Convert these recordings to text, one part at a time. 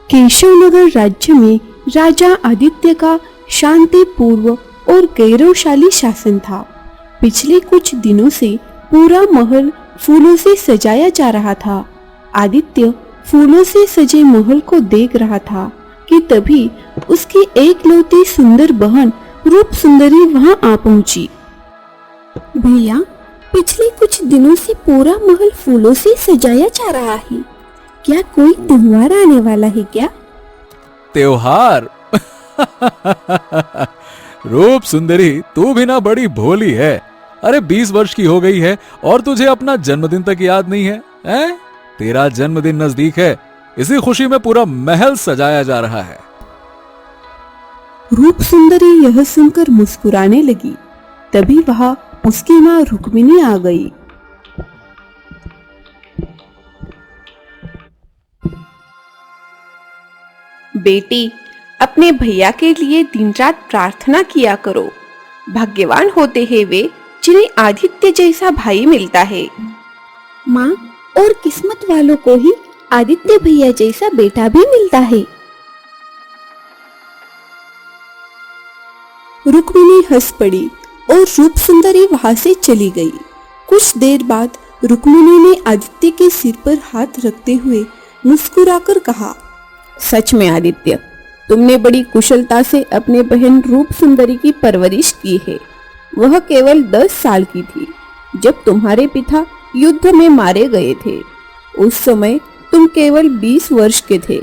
केशवनगर राज्य में राजा आदित्य का शांतिपूर्व और गौरवशाली शासन था। पिछले कुछ दिनों से पूरा महल फूलों से सजाया जा रहा था। आदित्य फूलों से सजे महल को देख रहा था कि तभी उसकी एकलौती सुंदर बहन रूप सुंदरी वहां आ पहुंची। भैया, पिछले कुछ दिनों से पूरा महल फूलों से सजाया जा रहा है। क्या कोई त्योहार आने वाला है क्या? त्योहार? रूप सुंदरी, तू भी ना बड़ी भोली है। अरे 20 वर्ष की हो गई है और तुझे अपना जन्मदिन तक याद नहीं है, हैं? तेरा जन्मदिन नजदीक है, इसी खुशी में पूरा महल सजाया जा रहा है। रूप सुंदरी यह सुनकर मुस्कुराने लगी। तभी वहां उसकी माँ रुक्मिणी आ गई। बेटी, अपने भैया के लिए दिन रात प्रार्थना किया करो। भाग्यवान होते हैं वे जिन्हें आदित्य जैसा भाई मिलता है। माँ, और किस्मत वालों को ही आदित्य भैया जैसा बेटा भी मिलता है। रुक्मिणी हंस पड़ी और रूप सुंदरी वहां से चली गई। कुछ देर बाद रुक्मिणी ने आदित्य के सिर पर हाथ रखते हुए मुस्कुराकर कहा, सच में आदित्य, तुमने बड़ी कुशलता से अपने बहन रूप सुंदरी की परवरिश की है। वह केवल 10 साल की थी जब तुम्हारे पिता युद्ध में मारे गए थे। उस समय तुम केवल 20 वर्ष के थे।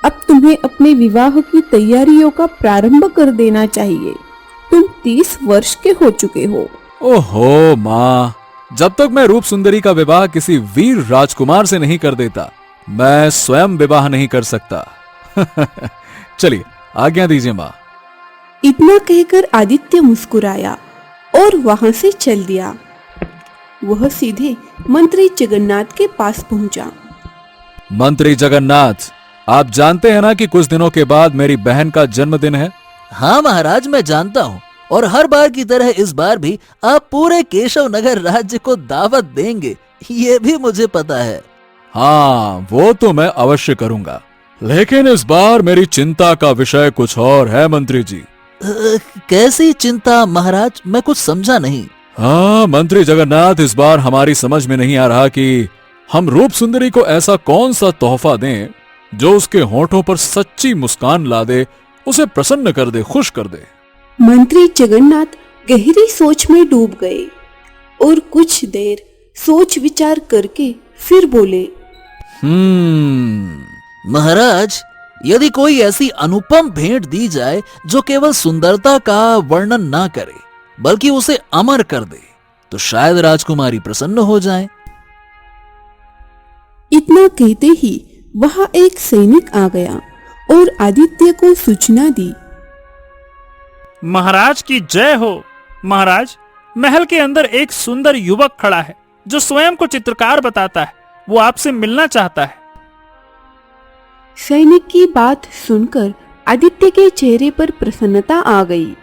अब तुम्हें अपने विवाह की तैयारियों का प्रारंभ कर देना चाहिए। तुम 30 वर्ष के हो चुके हो। ओहो माँ, जब तक मैं रूप सुंदरी का विवाह किसी वीर राजकुमार से नहीं कर देता, मैं स्वयं विवाह नहीं कर सकता। चलिए, आज्ञा दीजिए माँ। इतना कहकर आदित्य मुस्कुराया और वहां से चल दिया। वह सीधे मंत्री जगन्नाथ के पास पहुंचा। मंत्री जगन्नाथ, आप जानते हैं ना कि कुछ दिनों के बाद मेरी बहन का जन्मदिन है। हाँ महाराज, मैं जानता हूँ, और हर बार की तरह इस बार भी आप पूरे केशव नगर राज्य को दावत देंगे, ये भी मुझे पता है। हाँ, वो तो मैं अवश्य करूंगा, लेकिन इस बार मेरी चिंता का विषय कुछ और है मंत्री जी। कैसी चिंता महाराज? मैं कुछ समझा नहीं। हाँ मंत्री जगन्नाथ, इस बार हमारी समझ में नहीं आ रहा कि हम रूप सुंदरी को ऐसा कौन सा तोहफा दें जो उसके होठों पर सच्ची मुस्कान ला दे, उसे प्रसन्न कर दे, खुश कर दे। मंत्री जगन्नाथ गहरी सोच में डूब गए और कुछ देर सोच विचार करके फिर बोले, महाराज, यदि कोई ऐसी अनुपम भेंट दी जाए जो केवल सुंदरता का वर्णन ना करे बल्कि उसे अमर कर दे, तो शायद राजकुमारी प्रसन्न हो जाए। इतना कहते ही वहां एक सैनिक आ गया और आदित्य को सूचना दी। महाराज की जय हो। महाराज, महल के अंदर एक सुंदर युवक खड़ा है जो स्वयं को चित्रकार बताता है। वो आपसे मिलना चाहता है। सैनिक की बात सुनकर आदित्य के चेहरे पर प्रसन्नता आ गई।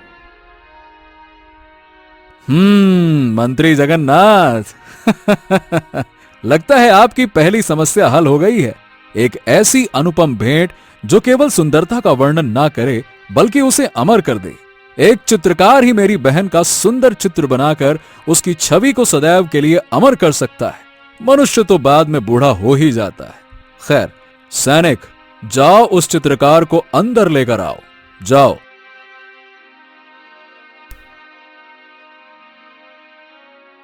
मंत्री जगन्नाथ, लगता है आपकी पहली समस्या हल हो गई है। एक ऐसी अनुपम भेंट जो केवल सुंदरता का वर्णन ना करे बल्कि उसे अमर कर दे। एक चित्रकार ही मेरी बहन का सुंदर चित्र बनाकर उसकी छवि को सदैव के लिए अमर कर सकता है। मनुष्य तो बाद में बूढ़ा हो ही जाता है। खैर, सैनिक, जाओ उस चित्रकार को अंदर लेकर आओ, जाओ।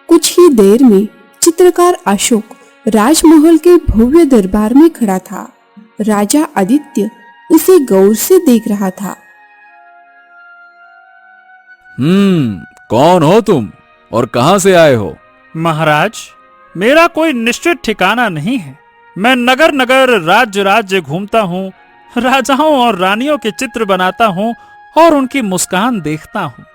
कुछ ही देर में चित्रकार अशोक राजमहल के भव्य दरबार में खड़ा था। राजा आदित्य उसे गौर से देख रहा था। कौन हो तुम और कहां से आए हो? महाराज, मेरा कोई निश्चित ठिकाना नहीं है। मैं नगर नगर राज्य राज्य घूमता हूँ, राजाओं और रानियों के चित्र बनाता हूँ और उनकी मुस्कान देखता हूँ।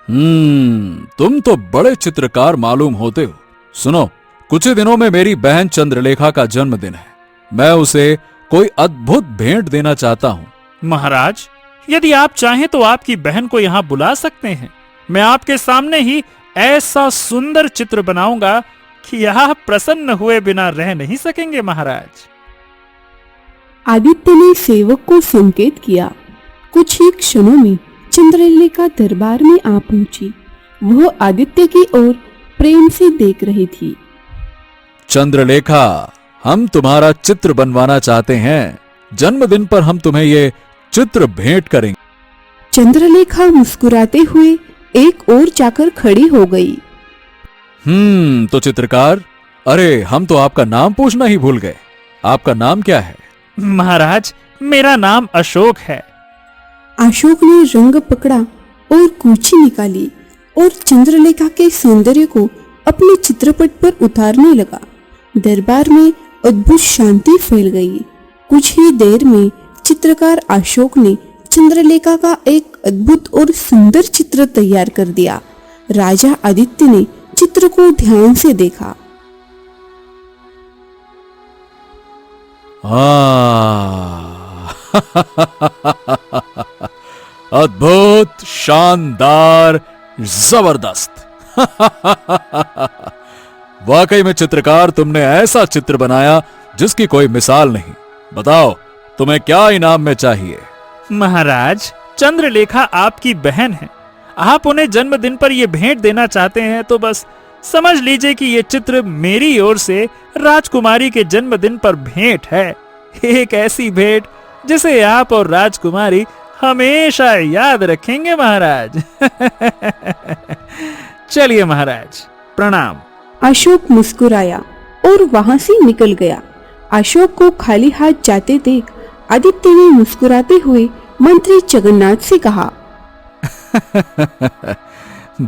तुम तो बड़े चित्रकार मालूम होते हो। सुनो, कुछ ही दिनों में मेरी बहन चंद्रलेखा का जन्मदिन है। मैं उसे कोई अद्भुत भेंट देना चाहता हूँ। महाराज, यदि आप चाहें तो आपकी बहन को यहाँ बुला सकते हैं। मैं आपके सामने ही ऐसा सुंदर चित्र बनाऊंगा कि आप प्रसन्न हुए बिना रह नहीं सकेंगे। महाराज, आदित्य ने सेवक को संकेत किया। कुछ ही क्षणों में चंद्रलेखा दरबार में आ पहुंची। वह आदित्य की ओर प्रेम से देख रही थी। चंद्रलेखा, हम तुम्हारा चित्र बनवाना चाहते हैं। जन्मदिन पर हम तुम्हें ये चित्र भेंट करेंगे। चंद्रलेखा मुस्कुराते हुए एक ओर जाकर खड़ी हो गई। तो चित्रकार, अरे हम तो आपका नाम पूछना ही भूल गए। आपका नाम क्या है? महाराज, मेरा नाम अशोक है। अशोक ने रंग पकड़ा और कूची निकाली और चंद्रलेखा के सौंदर्य को अपने चित्रपट पर उतारने लगा। दरबार में अद्भुत शांति फैल गई। कुछ ही देर में चित्रकार अशोक ने चंद्रलेखा का एक अद्भुत और सुंदर चित्र तैयार कर दिया। राजा आदित्य ने चित्र को ध्यान से देखा। अद्भुत, शानदार, जबरदस्त। वाकई में चित्रकार, तुमने ऐसा चित्र बनाया जिसकी कोई मिसाल नहीं। बताओ, तुम्हें क्या इनाम में चाहिए? महाराज, चंद्रलेखा आपकी बहन है। आप उन्हें जन्मदिन पर यह भेंट देना चाहते हैं तो बस समझ लीजिए कि यह चित्र मेरी ओर से राजकुमारी के जन्मदिन पर भेंट है। एक ऐसी भेंट जिसे आप और राजकुमारी हमेशा याद रखेंगे महाराज। चलिए महाराज, प्रणाम। अशोक मुस्कुराया और वहां से निकल गया। अशोक को खाली हाथ जाते देख आदित्य ने मुस्कुराते हुए मंत्री जगन्नाथ से कहा,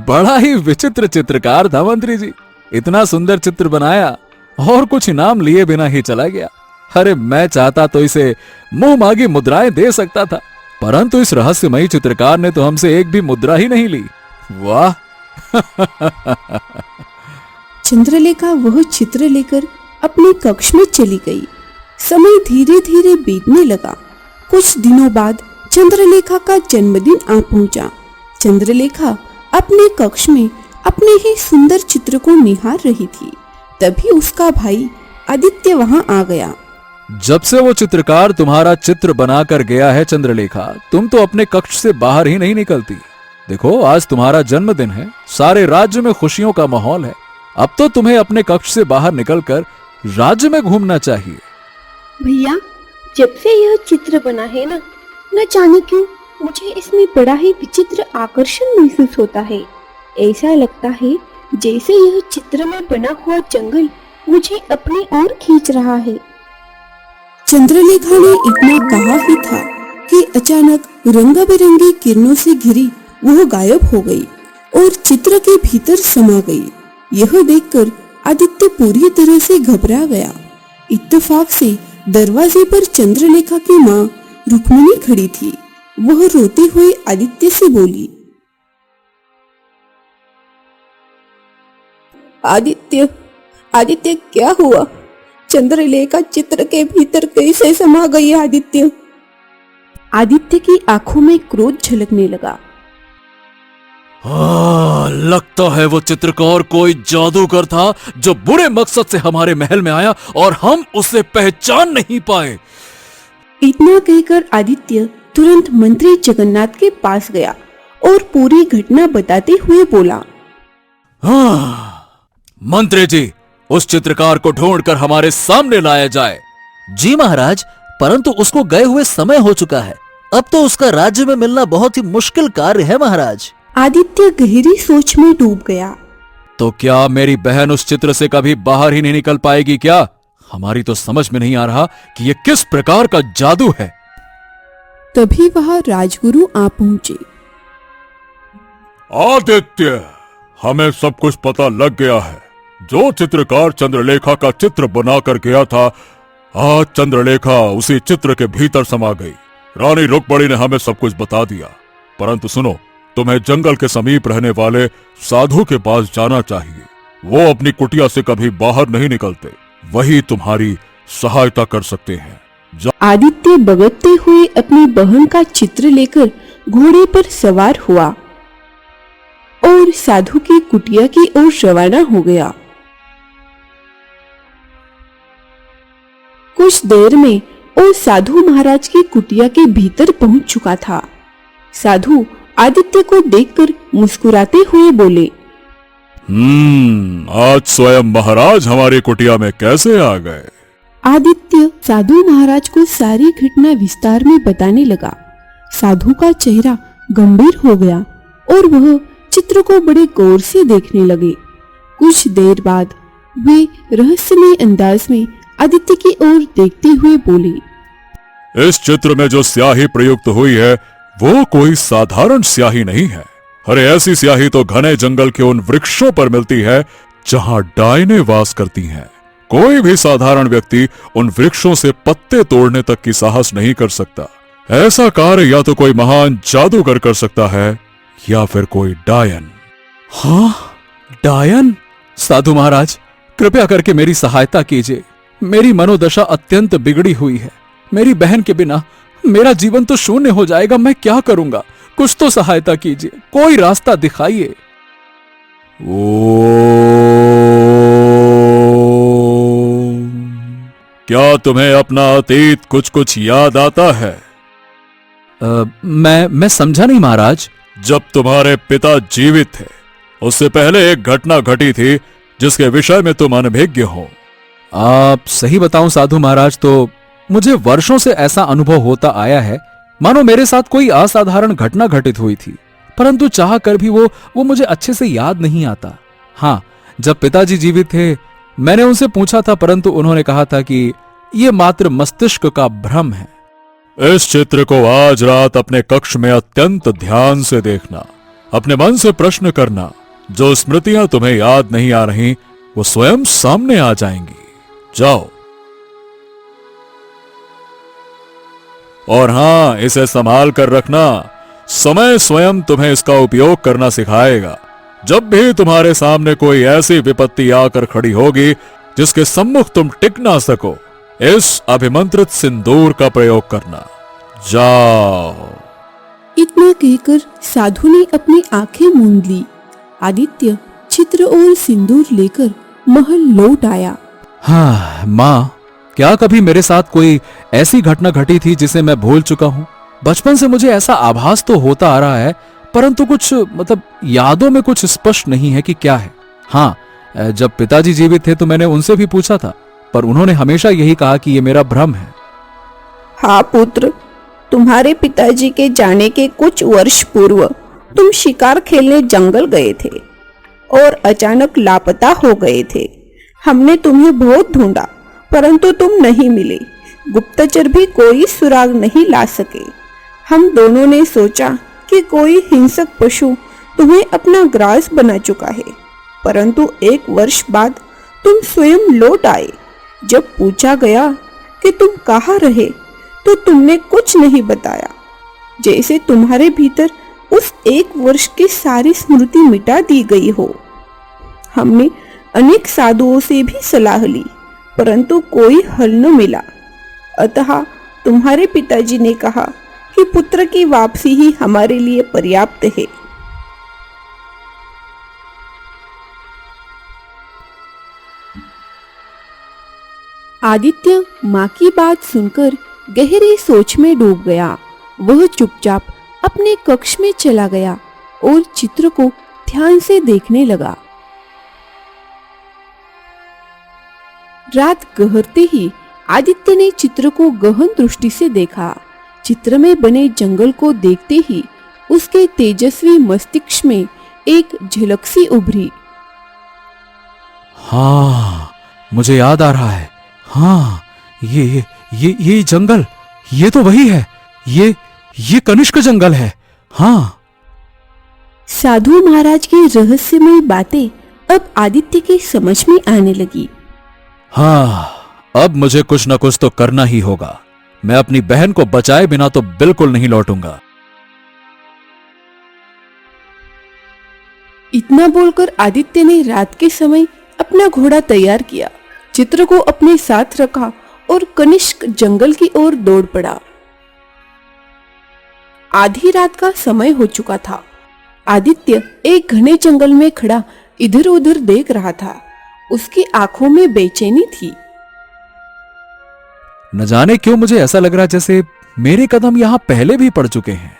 बड़ा ही विचित्र चित्रकार था मंत्री जी। इतना सुंदर चित्र बनाया और कुछ इनाम लिए बिना ही चला गया। अरे मैं चाहता तो इसे मुंह मांगी मुद्राएं दे सकता था, परंतु इस रहस्यमयी चित्रकार ने तो हमसे एक भी मुद्रा ही नहीं ली। वाह। चंद्रलेखा वह चित्र लेकर अपने कक्ष में चली गई। समय धीरे धीरे बीतने लगा। कुछ दिनों बाद चंद्रलेखा का जन्मदिन आ पहुंचा। चंद्रलेखा अपने कक्ष में अपने ही सुंदर चित्र को निहार रही थी। तभी उसका भाई आदित्य वहां आ गया। जब से वो चित्रकार तुम्हारा चित्र बनाकर गया है चंद्रलेखा, तुम तो अपने कक्ष से बाहर ही नहीं निकलती। देखो, आज तुम्हारा जन्मदिन है, सारे राज्य में खुशियों का माहौल है। अब तो तुम्हें अपने कक्ष से बाहर निकलकर राज्य में घूमना चाहिए। भैया, जब से यह चित्र बना है न जाने क्यों मुझे इसमें बड़ा ही विचित्र आकर्षण महसूस होता है। ऐसा लगता है जैसे यह चित्र में बना हुआ जंगल मुझे अपनी ओर खींच रहा है। चंद्रलेखा ने इतना कहा ही था कि अचानक रंग बिरंगी किरणों से घिरी वह गायब हो गई और चित्र के भीतर समा गई। यह देखकर आदित्य पूरी तरह से घबरा गया। इत्तेफाक से दरवाजे पर चंद्रलेखा की माँ रुक्मिणी खड़ी थी। वह रोते हुए आदित्य से बोली, आदित्य, आदित्य क्या हुआ? चंद्रलेखा चित्र के भीतर कैसे समा गई? आदित्य। आदित्य की आंखों में क्रोध झलकने लगा। लगता है वो चित्रकार कोई जादूगर था जो बुरे मकसद से हमारे महल में आया और हम उसे पहचान नहीं पाए। इतना कहकर आदित्य तुरंत मंत्री जगन्नाथ के पास गया और पूरी घटना बताते हुए बोला, मंत्री जी, उस चित्रकार को ढूंढकर हमारे सामने लाया जाए। जी महाराज, परंतु उसको गए हुए समय हो चुका है। अब तो उसका राज्य में मिलना बहुत ही मुश्किल कार्य है महाराज। आदित्य गहरी सोच में डूब गया। तो क्या मेरी बहन उस चित्र से कभी बाहर ही नहीं निकल पाएगी क्या? हमारी तो समझ में नहीं आ रहा कि ये किस प्रकार का जादू है। तभी वहां राजगुरु आ पहुंचे। आदित्य, हमें सब कुछ पता लग गया है। जो चित्रकार चंद्रलेखा का चित्र बनाकर गया था, आज चंद्रलेखा उसी चित्र के भीतर समा गई। रानी रुक्मिणी ने हमें सब कुछ बता दिया। परंतु सुनो, तुम्हें जंगल के समीप रहने वाले साधु के पास जाना चाहिए। वो अपनी कुटिया से कभी बाहर नहीं निकलते। वही तुम्हारी सहायता कर सकते हैं। आदित्य बगतते हुए अपनी बहन का चित्र लेकर घोड़े पर सवार हुआ और साधु की कुटिया की ओर रवाना हो गया। कुछ देर में और साधु महाराज की कुटिया के भीतर पहुंच चुका था। साधु आदित्य को देखकर मुस्कुराते हुए बोले, आज स्वयं महाराज हमारी कुटिया में कैसे आ गए? आदित्य साधु महाराज को सारी घटना विस्तार में बताने लगा। साधु का चेहरा गंभीर हो गया और वह चित्र को बड़े गौर से देखने लगे। कुछ देर बाद वे रहस्यमय अंदाज में आदित्य की ओर देखते हुए बोले, इस चित्र में जो स्याही प्रयुक्त हुई है वो कोई साधारण स्याही नहीं है। अरे ऐसी स्याही तो घने जंगल के उन वृक्षों पर मिलती है जहां डायने वास करती हैं। कोई भी साधारण व्यक्ति उन वृक्षों से पत्ते तोड़ने तक की साहस नहीं कर सकता। ऐसा कार्य या तो कोई महान जादूगर कर सकता है या फिर कोई डायन। हाँ, डायन? साधु महाराज, कृपया करके मेरी सहायता कीजिए। मेरी मनोदशा अत्यंत बिगड़ी हुई है। मेरी बहन के बिना मेरा जीवन तो शून्य हो जाएगा। मैं क्या करूंगा? कुछ तो सहायता कीजिए, कोई रास्ता दिखाइए। क्या तुम्हें अपना अतीत कुछ कुछ याद आता है? मैं समझा नहीं महाराज। जब तुम्हारे पिता जीवित थे उससे पहले एक घटना घटी थी जिसके विषय में तुम अनभिज्ञ हो। आप सही बताऊं साधु महाराज तो मुझे वर्षों से ऐसा अनुभव होता आया है मानो मेरे साथ कोई असाधारण घटना घटित हुई थी, परंतु चाह कर भी वो मुझे अच्छे से याद नहीं आता। हाँ, जब पिताजी जीवित थे मैंने उनसे पूछा था, परंतु उन्होंने कहा था कि ये मात्र मस्तिष्क का भ्रम है। इस चित्र को आज रात अपने कक्ष में अत्यंत ध्यान से देखना। अपने मन से प्रश्न करना। जो स्मृतियां तुम्हें याद नहीं आ रही वो स्वयं सामने आ जाएंगी। जाओ। और हां, इसे संभाल कर रखना। समय स्वयं तुम्हें इसका उपयोग करना सिखाएगा। जब भी तुम्हारे सामने कोई ऐसी विपत्ति आकर खड़ी होगी जिसके सम्मुख तुम टिक ना सको, इस अभिमंत्रित सिंदूर का प्रयोग करना। जाओ। इतना कहकर साधु ने अपनी आंखें मूंद ली। आदित्य चित्र और सिंदूर लेकर महल लौट आया। हाँ माँ, क्या कभी मेरे साथ कोई ऐसी घटना घटी थी जिसे मैं भूल चुका हूँ? बचपन से मुझे ऐसा आभास तो होता आ रहा है, परंतु कुछ यादों में कुछ स्पष्ट नहीं है कि क्या है। हाँ, जब पिताजी जीवित थे तो मैंने उनसे भी पूछा था, पर उन्होंने हमेशा यही कहा कि ये मेरा भ्रम है। हाँ पुत्र, तुम्हारे पिताजी के जाने के कुछ वर्ष पूर्व तुम शिकार खेलने जंगल गए थे और अचानक लापता हो गए थे। हमने तुम्हें बहुत ढूंढा परंतु तुम नहीं मिले। गुप्तचर भी कोई सुराग नहीं ला सके। हम दोनों ने सोचा कि कोई हिंसक पशु तुम्हें अपना ग्रास बना चुका है, परंतु 1 वर्ष बाद तुम स्वयं लौट आए। जब पूछा गया कि तुम कहाँ रहे तो तुमने कुछ नहीं बताया, जैसे तुम्हारे भीतर उस 1 वर्ष की सारी स्मृति मिटा दी गई हो। हमने अनेक साधुओं से भी सलाह ली परंतु कोई हल न मिला। अतः तुम्हारे पिताजी ने कहा कि पुत्र की वापसी ही हमारे लिए पर्याप्त है। आदित्य माँ की बात सुनकर गहरी सोच में डूब गया। वह चुपचाप अपने कक्ष में चला गया और चित्र को ध्यान से देखने लगा। रात गहरते ही आदित्य ने चित्र को गहन दृष्टि से देखा। चित्र में बने जंगल को देखते ही उसके तेजस्वी मस्तिष्क में एक झलक सी उभरी। हाँ, मुझे याद आ रहा है। हाँ, ये जंगल, ये तो वही है। ये कनिष्क जंगल है। हाँ। साधु महाराज की रहस्यमय बातें अब आदित्य की समझ में आने लगी। हाँ, अब मुझे कुछ न कुछ तो करना ही होगा। मैं अपनी बहन को बचाए बिना तो बिल्कुल नहीं लौटूंगा। इतना बोलकर आदित्य ने रात के समय अपना घोड़ा तैयार किया, चित्र को अपने साथ रखा और कनिष्क जंगल की ओर दौड़ पड़ा। आधी रात का समय हो चुका था। आदित्य एक घने जंगल में खड़ा इधर उधर देख रहा था। उसकी आंखों में बेचैनी थी। न जाने क्यों मुझे ऐसा लग रहा है जैसे मेरे कदम यहां पहले भी पड़ चुके हैं।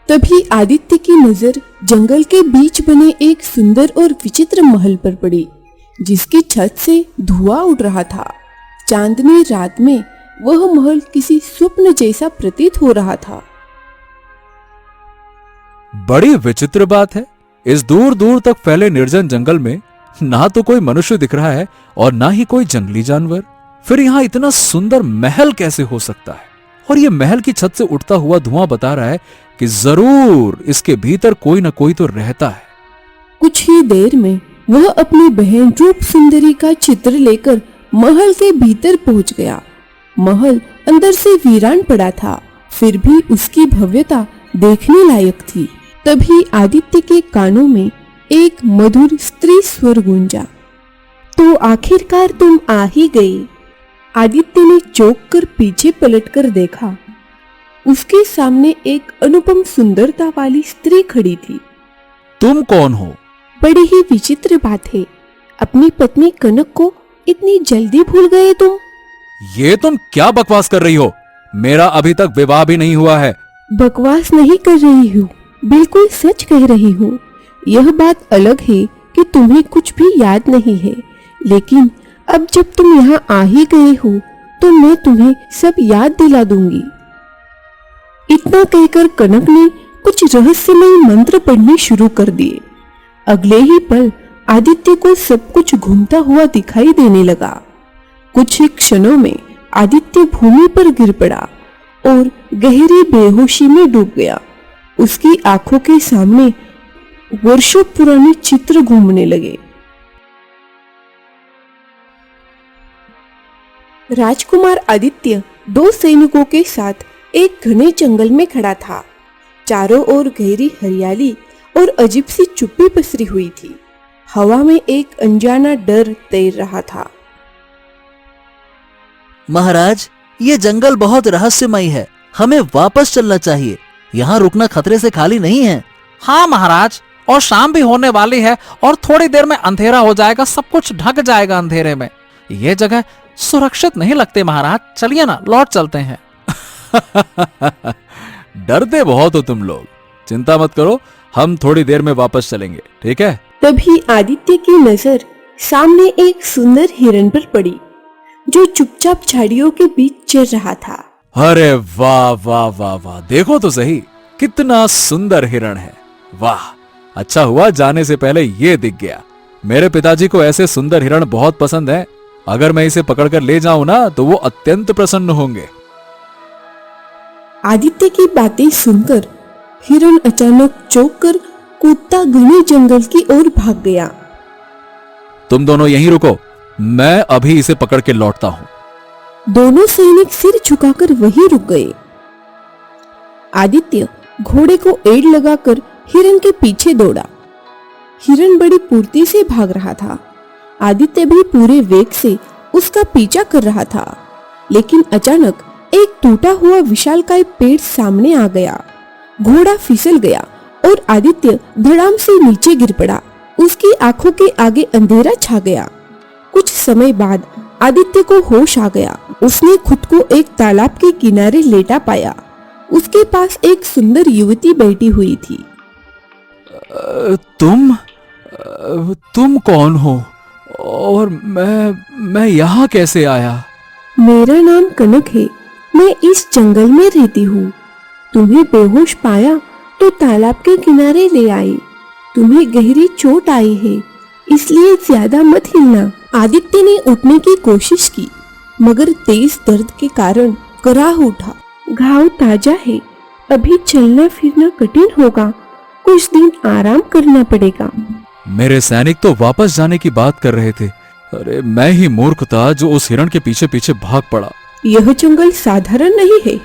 तभी आदित्य की नजर जंगल के बीच बने एक सुंदर और विचित्र महल पर पड़ी, जिसकी छत से धुआं उड़ रहा था। चांदनी रात में वह महल किसी स्वप्न जैसा प्रतीत हो रहा था। बड़ी विचित्र बात है, इस दूर दूर तक फैले निर्जन जंगल में ना तो कोई मनुष्य दिख रहा है और ना ही कोई जंगली जानवर। फिर यहां इतना सुंदर महल कैसे हो सकता है? और यह महल की छत से उठता हुआ धुआं बता रहा है कि जरूर इसके भीतर कोई ना कोई तो रहता है। कुछ ही देर में वह अपनी बहन रूप सुंदरी का चित्र लेकर महल के भीतर पहुंच गया। महल अंदर से वीरान पड़ा था, फिर भी उसकी भव्यता देखने लायक थी। तभी आदित्य के कानों में एक मधुर स्त्री स्वर गूंजा। तो आखिरकार तुम आ ही गए। आदित्य ने चौंक कर पीछे पलटकर देखा। उसके सामने एक अनुपम सुंदरता वाली स्त्री खड़ी थी। तुम कौन हो? बड़ी ही विचित्र बात है, अपनी पत्नी कनक को इतनी जल्दी भूल गए तुम। ये तुम क्या बकवास कर रही हो? मेरा अभी तक विवाह भी नहीं हुआ है। बकवास नहीं कर रही हूँ, बिल्कुल सच कह रही हूँ। यह बात अलग है कि तुम्हें कुछ भी याद नहीं है, लेकिन अब जब तुम यहाँ आ ही गए हो तो मैं तुम्हें सब याद दिला दूंगी। इतना कहकर कनक ने कुछ रहस्यमय मंत्र पढ़ने शुरू कर दिए। अगले ही पल आदित्य को सब कुछ घूमता हुआ दिखाई देने लगा। कुछ ही क्षणों में आदित्य भूमि पर गिर पड़ा और गहरी बेहोशी में डूब गया। उसकी आंखों के सामने वर्षों पुराने चित्र घूमने लगे। राजकुमार आदित्य 2 सैनिकों के साथ एक घने जंगल में खड़ा था। चारों ओर गहरी हरियाली और अजीब सी चुप्पी पसरी हुई थी। हवा में एक अनजाना डर तैर रहा था। महाराज, ये जंगल बहुत रहस्यमय है, हमें वापस चलना चाहिए। यहाँ रुकना खतरे से खाली नहीं है। हाँ महाराज, और शाम भी होने वाली है और थोड़ी देर में अंधेरा हो जाएगा, सब कुछ ढक जाएगा अंधेरे में। ये जगह सुरक्षित नहीं लगती महाराज, चलिए ना लौट चलते हैं। डरते बहुत हो तुम लोग, चिंता मत करो, हम थोड़ी देर में वापस चलेंगे, ठीक है? तभी आदित्य की नजर सामने एक सुंदर हिरण पर पड़ी, जो चुपचाप झाड़ियों के बीच चल रहा था। अरे वाह वाह वाह वाह, देखो तो सही, कितना सुंदर हिरण है। वाह, अच्छा हुआ जाने से पहले ये दिख गया। मेरे पिताजी को ऐसे सुंदर हिरण बहुत पसंद है। अगर मैं इसे पकड़कर ले जाऊं ना तो वो अत्यंत प्रसन्न होंगे। आदित्य की बातें सुनकर हिरण अचानक चौंक कर कूदता घने जंगल की ओर भाग गया। तुम दोनों यहीं रुको, मैं अभी इसे पकड़ के लौटता हूं। दोनों सैनिक सिर झुकाकर वहीं रुक गए। आदित्य घोड़े को एड़ लगाकर हिरण के पीछे दौड़ा। हिरण बड़ी फुर्ती से भाग रहा था। आदित्य भी पूरे वेग से उसका पीछा कर रहा था, लेकिन अचानक एक टूटा हुआ विशालकाय पेड़ सामने आ गया। घोड़ा फिसल गया और आदित्य धड़ाम से नीचे गिर पड़ा। उसकी आंखों के आगे अंधेरा छा गया। कुछ समय बाद आदित्य को होश आ गया। उसने खुद को एक तालाब के किनारे लेटा पाया। उसके पास एक सुंदर युवती बैठी हुई थी। तुम कौन हो और मैं यहाँ कैसे आया? मेरा नाम कनक है, मैं इस जंगल में रहती हूँ। तुम्हें बेहोश पाया तो तालाब के किनारे ले आई। तुम्हें गहरी चोट आई है, इसलिए ज्यादा मत हिलना। आदित्य ने उठने की कोशिश की, मगर तेज दर्द के कारण कराह उठा। घाव ताजा है, अभी चलना फिरना कठिन होगा, कुछ दिन आराम करना पड़ेगा। मेरे सैनिक तो वापस जाने की बात कर रहे थे। अरे मैं ही मूर्ख था जो उस हिरण के पीछे पीछे भाग पड़ा। यह जंगल साधारण नहीं है,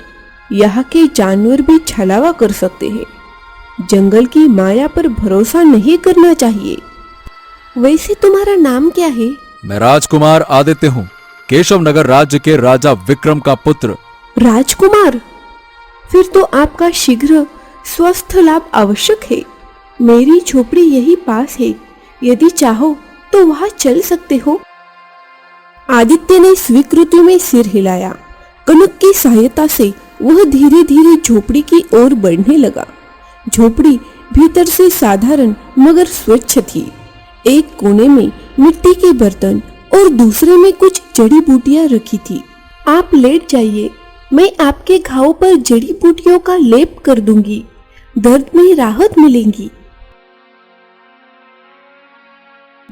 यहाँ के जानवर भी छलावा कर सकते हैं। जंगल की माया पर भरोसा नहीं करना चाहिए। वैसे तुम्हारा नाम क्या है? मैं राजकुमार आदित्य हूँ, केशव नगर राज्य के राजा विक्रम का पुत्र। राजकुमार, फिर तो आपका शीघ्र स्वस्थ लाभ आवश्यक है। मेरी झोपड़ी यही पास है, यदि चाहो तो वहां चल सकते हो। आदित्य ने स्वीकृति में सिर हिलाया कनक की सहायता से वह धीरे धीरे झोपड़ी की ओर बढ़ने लगा। झोपड़ी भीतर से साधारण मगर स्वच्छ थी। एक कोने में मिट्टी के बर्तन और दूसरे में कुछ जड़ी बूटियां रखी थी। आप लेट जाइए, मैं आपके घाव पर जड़ी बूटियों का लेप कर दूंगी, दर्द में राहत मिलेगी।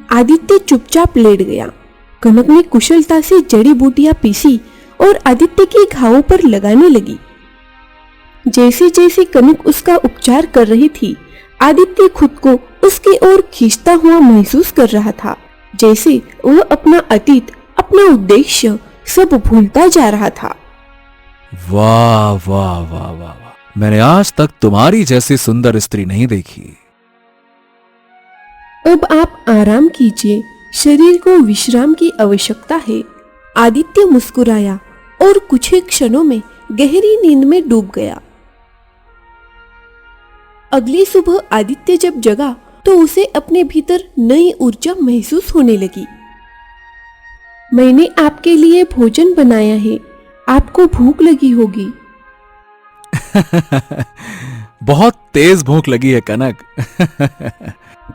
आदित्य चुपचाप लेट गया। कनक ने कुशलता से जड़ी बूटियां पीसी और आदित्य के घावों पर लगाने लगी। जैसे जैसे कनक उसका उपचार कर रही थी, आदित्य खुद को उसकी ओर खींचता हुआ महसूस कर रहा था, जैसे वह अपना अतीत, अपना उद्देश्य सब भूलता जा रहा था। वाह वाह वाह वाह वाह, मैंने आज तक तुम्हारी जैसी सुंदर स्त्री नहीं देखी। अब आप आराम कीजिए, शरीर को विश्राम की आवश्यकता है। आदित्य मुस्कुराया और कुछ ही क्षणों में गहरी नींद में डूब गया। अगली सुबह आदित्य जब जगा तो उसे अपने भीतर नई ऊर्जा महसूस होने लगी। मैंने आपके लिए भोजन बनाया है, आपको भूख लगी होगी। बहुत तेज भूख लगी है कनक।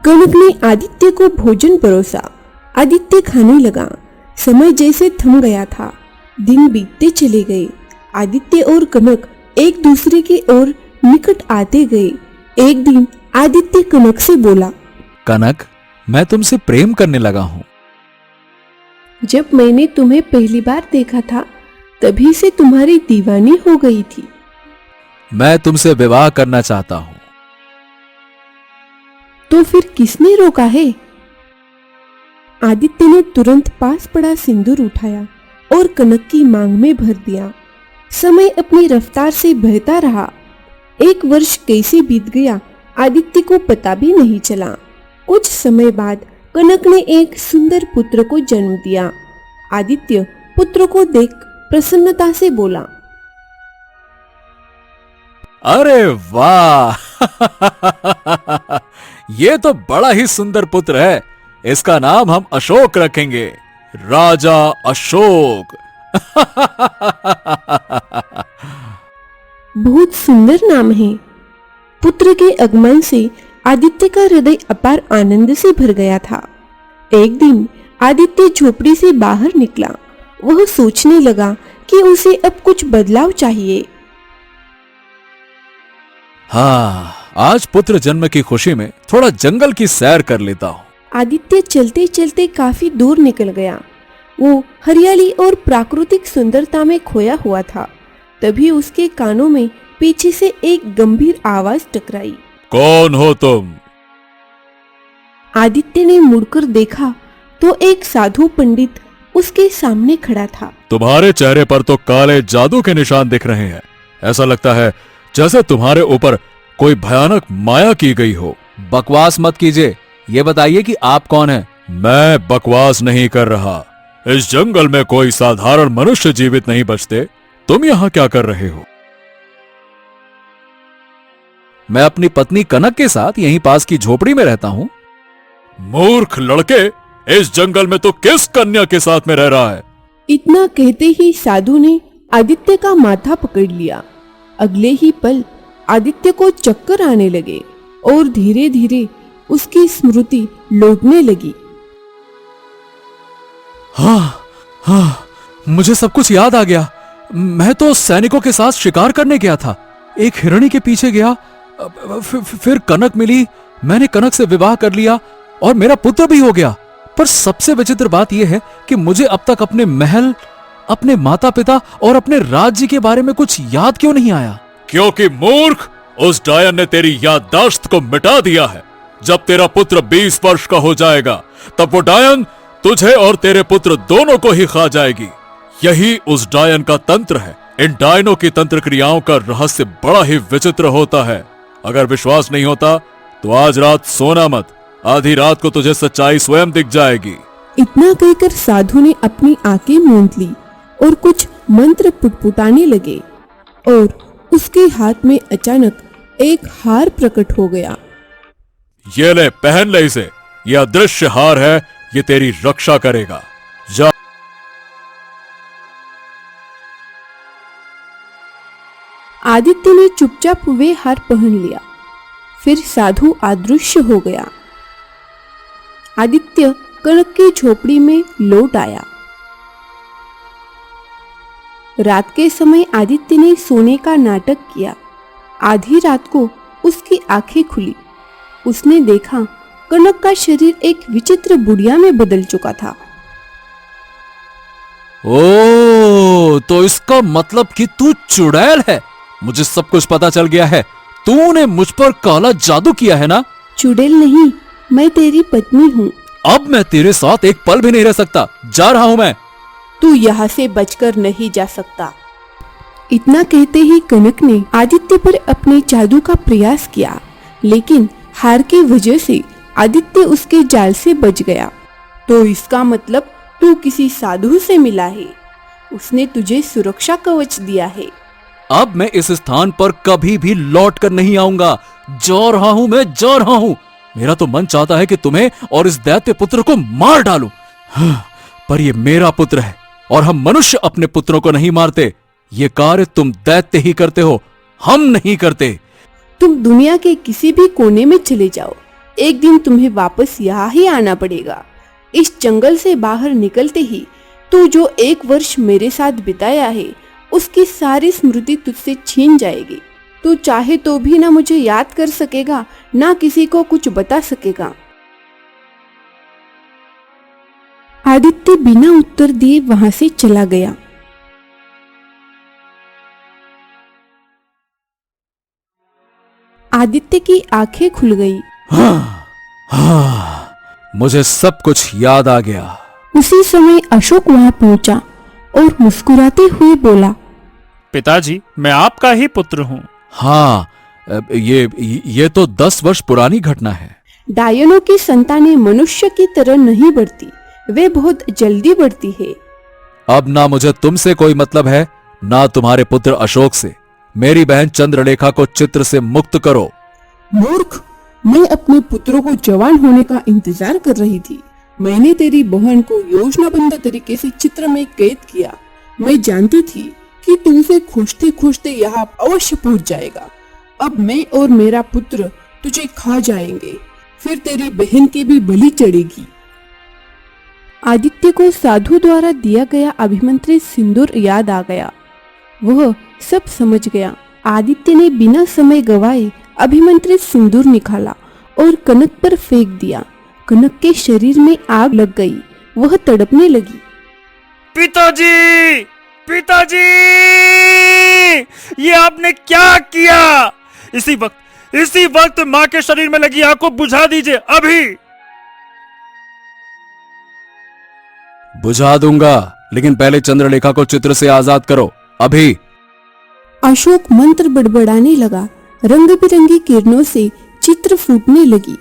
कनक ने आदित्य को भोजन परोसा। आदित्य खाने लगा। समय जैसे थम गया था। दिन बीतते चले गए। आदित्य और कनक एक दूसरे की ओर निकट आते गए। एक दिन आदित्य कनक से बोला, कनक, मैं तुमसे प्रेम करने लगा हूं। जब मैंने तुम्हें पहली बार देखा था तभी से तुम्हारी दीवानी हो गई थी। मैं तुमसे विवाह करना चाहता हूं। तो फिर किसने रोका है? आदित्य ने तुरंत पास पड़ा सिंदूर उठाया और कनक की मांग में भर दिया। समय अपनी रफ्तार से बहता रहा। 1 वर्ष कैसे बीत गया आदित्य को पता भी नहीं चला। कुछ समय बाद कनक ने एक सुंदर पुत्र को जन्म दिया। आदित्य पुत्र को देख प्रसन्नता से बोला, अरे वाह! ये तो बड़ा ही सुंदर पुत्र है। इसका नाम हम अशोक रखेंगे, राजा अशोक। बहुत सुंदर नाम है। पुत्र के आगमन से आदित्य का हृदय अपार आनंद से भर गया था। एक दिन आदित्य झोपड़ी से बाहर निकला। वह सोचने लगा कि उसे अब कुछ बदलाव चाहिए। हाँ, आज पुत्र जन्म की खुशी में थोड़ा जंगल की सैर कर लेता हूँ। आदित्य चलते चलते काफी दूर निकल गया। वो हरियाली और प्राकृतिक सुंदरता में खोया हुआ था। तभी उसके कानों में पीछे से एक गंभीर आवाज टकराई। कौन हो तुम? आदित्य ने मुड़कर देखा तो एक साधु पंडित उसके सामने खड़ा था। तुम्हारे चेहरे पर तो काले जादू के निशान दिख रहे हैं। ऐसा लगता है जैसे तुम्हारे ऊपर कोई भयानक माया की गई हो। बकवास मत कीजिए, ये बताइए कि आप कौन हैं? मैं बकवास नहीं कर रहा। इस जंगल में कोई साधारण मनुष्य जीवित नहीं बचते। तुम यहाँ क्या कर रहे हो? मैं अपनी पत्नी कनक के साथ यहीं पास की झोपड़ी में रहता हूँ। मूर्ख लड़के, इस जंगल में तो किस कन्या के साथ में रह रहा है? इतना कहते ही साधु ने आदित्य का माथा पकड़ लिया। अगले ही पल आदित्य को चक्कर आने लगे और धीरे धीरे उसकी स्मृति लौटने लगी। हाँ, मुझे सब कुछ याद आ गया। मैं तो सैनिकों के साथ शिकार करने गया था। एक हिरणी के पीछे गया, फिर कनक मिली। मैंने कनक से विवाह कर लिया और मेरा पुत्र भी हो गया। पर सबसे विचित्र बात यह है कि मुझे अब तक अपने महल, अपने माता पिता और अपने राज्य के बारे में कुछ याद क्यों नहीं आया? क्योंकि मूर्ख, उस डायन ने तेरी याददाश्त को मिटा दिया है। जब तेरा पुत्र 20 वर्ष का हो जाएगा तब वो डायन तुझे और तेरे पुत्र दोनों को ही खा जाएगी। यही उस डायन का तंत्र है। इन डायनों की तंत्र क्रियाओं का रहस्य बड़ा ही विचित्र होता है। अगर विश्वास नहीं होता तो आज रात सोना मत। आधी रात को तुझे सच्चाई स्वयं दिख जाएगी। इतना कहकर साधु ने अपनी आंखें मूंद ली और कुछ मंत्र पुटपुटाने लगे और उसके हाथ में अचानक एक हार प्रकट हो गया। ये ले, पहन ले इसे। यह अदृश्य हार है, ये तेरी रक्षा करेगा। जा। आदित्य ने चुपचाप वे हार पहन लिया। फिर साधु अदृश्य हो गया। आदित्य कनक की झोपड़ी में लौट आया। रात के समय आदित्य ने सोने का नाटक किया। आधी रात को उसकी आंखें खुली। उसने देखा कनक का शरीर एक विचित्र बुढ़िया में बदल चुका था। ओ, तो इसका मतलब कि तू चुड़ैल है। मुझे सब कुछ पता चल गया है। तूने मुझ पर काला जादू किया है ना? चुड़ैल नहीं, मैं तेरी पत्नी हूँ। अब मैं तेरे साथ एक पल भी नहीं रह सकता। जा रहा हूं मैं। तू यहाँ से बचकर नहीं जा सकता। इतना कहते ही कनक ने आदित्य पर अपने जादू का प्रयास किया, लेकिन हार की वजह से आदित्य उसके जाल से बच गया। तो इसका मतलब तू किसी साधु से मिला है। उसने तुझे सुरक्षा कवच दिया है। अब मैं इस स्थान पर कभी भी लौट कर नहीं आऊंगा। जा रहा हूं, मैं जा रहा हूं। मेरा तो मन चाहता है कि तुम्हें और इस दैत्य पुत्र को मार डालूं। पर ये मेरा पुत्र है और हम मनुष्य अपने पुत्रों को नहीं मारते। ये कार्य तुम दैत्य ही करते हो, हम नहीं करते। तुम दुनिया के किसी भी कोने में चले जाओ, एक दिन तुम्हें वापस यहाँ ही आना पड़ेगा। इस जंगल से बाहर निकलते ही तू जो 1 वर्ष मेरे साथ बिताया है, उसकी सारी स्मृति तुझसे छीन जाएगी। तू चाहे तो भी ना मुझे याद कर सकेगा, ना किसी को कुछ बता सकेगा। आदित्य बिना उत्तर दिए वहां से चला गया। आदित्य की आंखें खुल गई। मुझे सब कुछ याद आ गया। उसी समय अशोक वहां पहुंचा और मुस्कुराते हुए बोला, पिताजी, मैं आपका ही पुत्र हूँ। हाँ, ये तो 10 वर्ष पुरानी घटना है। डायनों की संतानें मनुष्य की तरह नहीं बढ़ती, वे बहुत जल्दी बढ़ती है। अब ना मुझे तुमसे कोई मतलब है, ना तुम्हारे पुत्र अशोक से। मेरी बहन चंद्रलेखा को चित्र से मुक्त करो। मूर्ख, मैं अपने पुत्रों को जवान होने का इंतजार कर रही थी। मैंने तेरी बहन को योजनाबद्ध तरीके से चित्र में कैद किया। मैं जानती थी कि तू उसे खोजते खोजते यहाँ अवश्य पहुंच जाएगा। अब मैं और मेरा पुत्र तुझे खा जाएंगे, फिर तेरी बहन की भी बलि चढ़ेगी। आदित्य को साधु द्वारा दिया गया अभिमंत्रित सिंदूर याद आ गया। वह सब समझ गया। आदित्य ने बिना समय गवाए अभिमंत्रित सिंदूर निकाला और कनक पर फेंक दिया। कनक के शरीर में आग लग गई। वह तड़पने लगी। पिताजी, पिताजी, ये आपने क्या किया? इसी वक्त माँ के शरीर में लगी आग को बुझा दीजिए, अभी। बुझा दूंगा, लेकिन पहले चंद्रलेखा को चित्र से आजाद करो, अभी। अशोक मंत्र बड़बड़ाने लगा। रंग बिरंगी किरणों से चित्र फूटने लगी।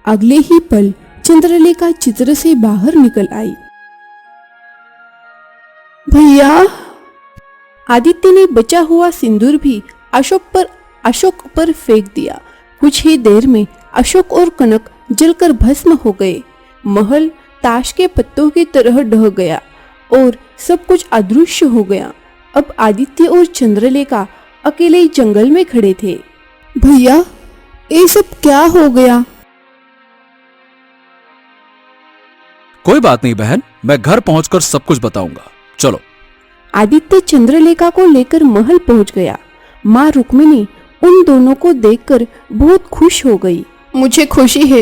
अगले ही पल चंद्रलेखा चित्र से बाहर निकल आई। भैया! आदित्य ने बचा हुआ सिंदूर भी अशोक पर फेंक दिया। कुछ ही देर में अशोक और कनक जलकर भस्म हो गए। महल ताश के पत्तों की तरह ढह गया और सब कुछ अदृश्य हो गया। अब आदित्य और चंद्रलेखा अकेले जंगल में खड़े थे। भैया, ये सब क्या हो गया? कोई बात नहीं बहन, मैं घर पहुंचकर सब कुछ बताऊंगा। चलो। आदित्य चंद्रलेखा को लेकर महल पहुंच गया। माँ रुक्मिणी उन दोनों को देखकर बहुत खुश हो गई। मुझे खुशी है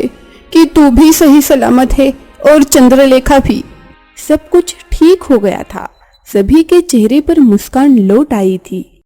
कि तू भी सही सलामत है और चंद्रलेखा भी। सब कुछ ठीक हो गया था। सभी के चेहरे पर मुस्कान लौट आई थी।